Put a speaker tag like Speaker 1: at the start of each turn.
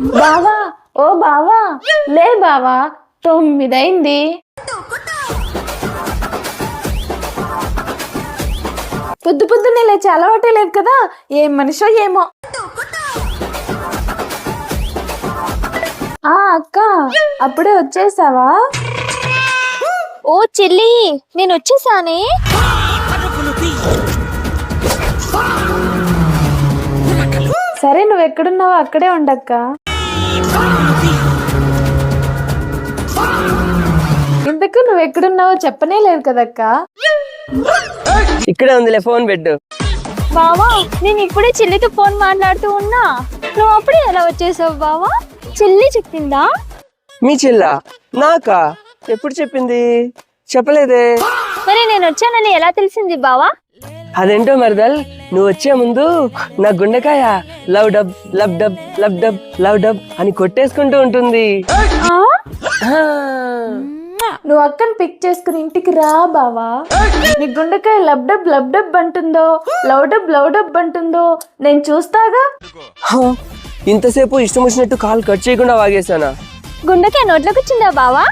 Speaker 1: బావా, ఓ బావా, లే బావా, 9 అయింది. పొద్దు పొద్దున్నే లేచి అలవాటే లేదు కదా, ఏం మనిషో ఏమో. అక్క, అప్పుడే వచ్చేసావా?
Speaker 2: ఓ చెల్లి, నేను వచ్చేసానే.
Speaker 1: సరే, నువ్వు ఎక్కడున్నావో అక్కడే ఉండక్క. ఇంతకు నువ్వు ఎక్కడున్నావో చెప్పనే లేదు కదక్క.
Speaker 3: ఇక్కడే ఉందిలే, ఫోన్ పెట్టు.
Speaker 2: బావా, నేను ఇప్పుడే చెల్లితో ఫోన్ మాట్లాడుతూ ఉన్నా, నువ్వు అప్పుడే ఎలా వచ్చేసావు బావా? చెల్లి చెప్పిందా?
Speaker 3: మీ చెల్ల నాకా? ఎప్పుడు చెప్పింది? చెప్పలేదే.
Speaker 2: మరి నేను వచ్చానని ఎలా తెలిసింది బావా?
Speaker 3: అదేంటో మరదల్, నువ్వు వచ్చే ముందు నా గుండెకాయ love dub love dub love dub love dub అని కొట్టేసుకుంటూ ఉంటుంది.
Speaker 1: నువ్వు అక్కని పిక్ చేసుకుని ఇంటికి రా బావా. నీ గుండెకాయ లబ్డబ్ లబ్డబ్ అంటుందో, లవ్ డబ్ అంటుందో నేను చూస్తాగా.
Speaker 3: ఇంతసేపు ఇష్టం వచ్చినట్టు కాల్ కట్ చేయకుండా వాగేశానా?
Speaker 2: గుండెకాయ నోట్లోకి వచ్చిందా బావా?